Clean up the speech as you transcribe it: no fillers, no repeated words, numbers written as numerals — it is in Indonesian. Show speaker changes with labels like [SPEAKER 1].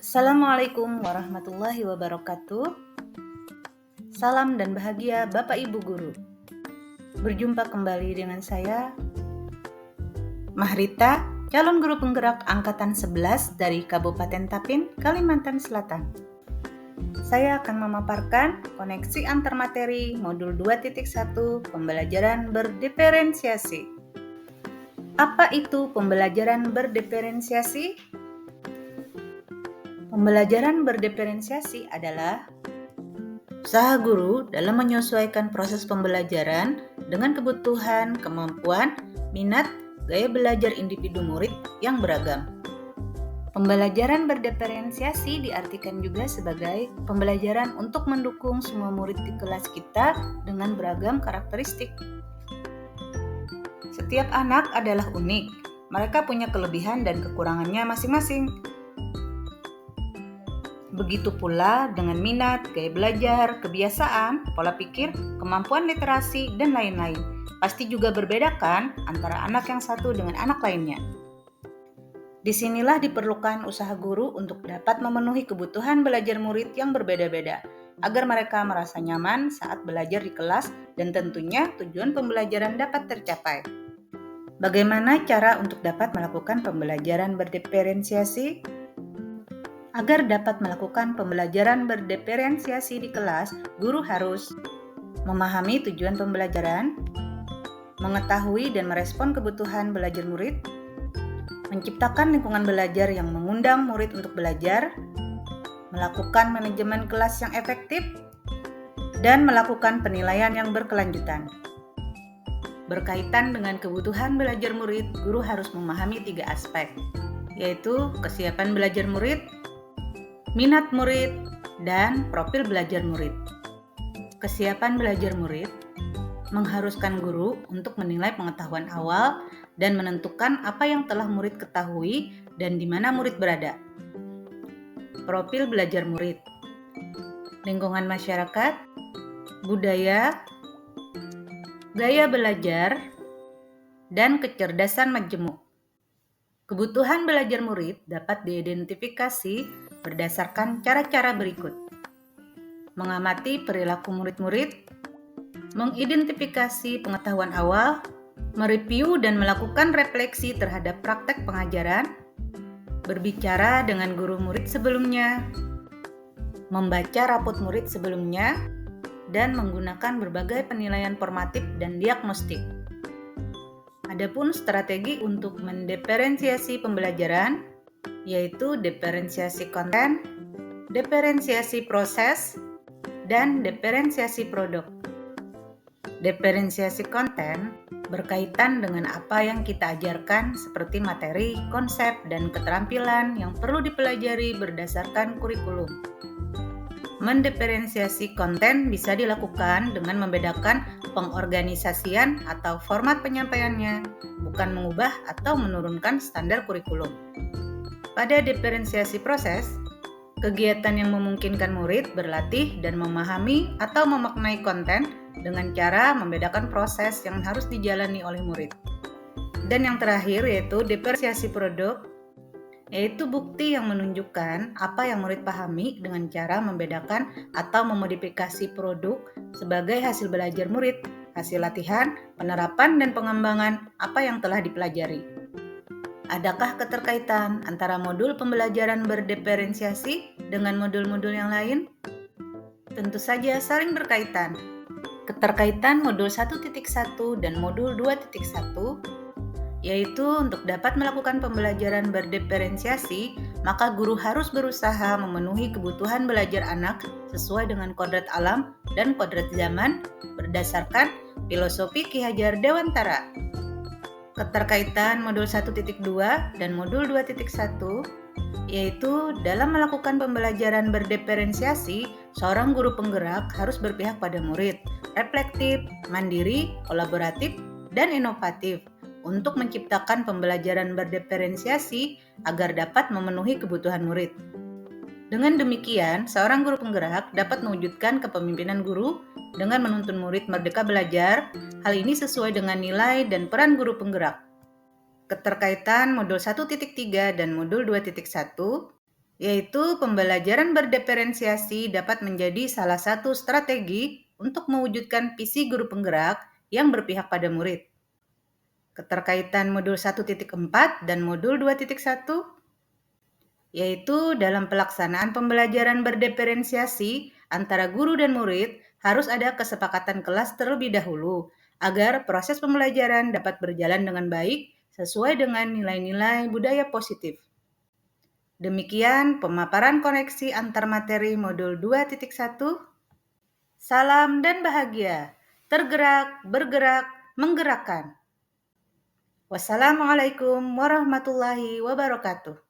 [SPEAKER 1] Assalamualaikum warahmatullahi wabarakatuh. Salam dan bahagia Bapak Ibu Guru. Berjumpa kembali dengan saya, Mahrita, calon guru penggerak Angkatan 11 dari Kabupaten Tapin, Kalimantan Selatan. Saya akan memaparkan koneksi antar materi modul 2.1 pembelajaran berdiferensiasi. Apa itu pembelajaran berdiferensiasi? Pembelajaran berdiferensiasi adalah usaha guru dalam menyesuaikan proses pembelajaran dengan kebutuhan, kemampuan, minat, gaya belajar individu murid yang beragam. Pembelajaran berdiferensiasi diartikan juga sebagai pembelajaran untuk mendukung semua murid di kelas kita dengan beragam karakteristik. Setiap anak adalah unik, mereka punya kelebihan dan kekurangannya masing-masing. Begitu pula dengan minat, gaya belajar, kebiasaan, pola pikir, kemampuan literasi, dan lain-lain. Pasti juga berbeda kan antara anak yang satu dengan anak lainnya. Disinilah diperlukan usaha guru untuk dapat memenuhi kebutuhan belajar murid yang berbeda-beda, agar mereka merasa nyaman saat belajar di kelas dan tentunya tujuan pembelajaran dapat tercapai. Bagaimana cara untuk dapat melakukan pembelajaran berdiferensiasi? Agar dapat melakukan pembelajaran berdiferensiasi di kelas, guru harus memahami tujuan pembelajaran, mengetahui dan merespon kebutuhan belajar murid, menciptakan lingkungan belajar yang mengundang murid untuk belajar, melakukan manajemen kelas yang efektif, dan melakukan penilaian yang berkelanjutan. Berkaitan dengan kebutuhan belajar murid, guru harus memahami 3 aspek, yaitu kesiapan belajar murid, minat murid, dan profil belajar murid. Kesiapan belajar murid mengharuskan guru untuk menilai pengetahuan awal dan menentukan apa yang telah murid ketahui dan di mana murid berada. Profil belajar murid, lingkungan masyarakat, budaya, gaya belajar, dan kecerdasan majemuk. Kebutuhan belajar murid dapat diidentifikasi berdasarkan cara-cara berikut. Mengamati perilaku murid-murid, mengidentifikasi pengetahuan awal, mereview dan melakukan refleksi terhadap praktek pengajaran, berbicara dengan guru murid sebelumnya, membaca rapot murid sebelumnya, dan menggunakan berbagai penilaian formatif dan diagnostik. Adapun strategi untuk mendiferensiasi pembelajaran yaitu diferensiasi konten, diferensiasi proses, dan diferensiasi produk. Diferensiasi konten berkaitan dengan apa yang kita ajarkan seperti materi, konsep, dan keterampilan yang perlu dipelajari berdasarkan kurikulum. Mendiferensiasi konten bisa dilakukan dengan membedakan pengorganisasian atau format penyampaiannya, bukan mengubah atau menurunkan standar kurikulum. Pada diferensiasi proses, kegiatan yang memungkinkan murid berlatih dan memahami atau memaknai konten dengan cara membedakan proses yang harus dijalani oleh murid. Dan yang terakhir yaitu diferensiasi produk, yaitu bukti yang menunjukkan apa yang murid pahami dengan cara membedakan atau memodifikasi produk sebagai hasil belajar murid, hasil latihan, penerapan, dan pengembangan apa yang telah dipelajari. Adakah keterkaitan antara modul pembelajaran berdiferensiasi dengan modul-modul yang lain? Tentu saja saling berkaitan. Keterkaitan modul 1.1 dan modul 2.1 yaitu untuk dapat melakukan pembelajaran berdiferensiasi, maka guru harus berusaha memenuhi kebutuhan belajar anak sesuai dengan kodrat alam dan kodrat zaman berdasarkan filosofi Ki Hajar Dewantara. Keterkaitan modul 1.2 dan modul 2.1 yaitu dalam melakukan pembelajaran berdiferensiasi, seorang guru penggerak harus berpihak pada murid, reflektif, mandiri, kolaboratif, dan inovatif untuk menciptakan pembelajaran berdiferensiasi agar dapat memenuhi kebutuhan murid. Dengan demikian, seorang guru penggerak dapat mewujudkan kepemimpinan guru dengan menuntun murid merdeka belajar. Hal ini sesuai dengan nilai dan peran guru penggerak. Keterkaitan modul 1.3 dan modul 2.1 yaitu pembelajaran berdiferensiasi dapat menjadi salah satu strategi untuk mewujudkan visi guru penggerak yang berpihak pada murid. Keterkaitan modul 1.4 dan modul 2.1, yaitu dalam pelaksanaan pembelajaran berdiferensiasi antara guru dan murid harus ada kesepakatan kelas terlebih dahulu agar proses pembelajaran dapat berjalan dengan baik sesuai dengan nilai-nilai budaya positif. Demikian pemaparan koneksi antar materi modul 2.1. Salam dan bahagia, tergerak, bergerak, menggerakkan. Wassalamualaikum warahmatullahi wabarakatuh.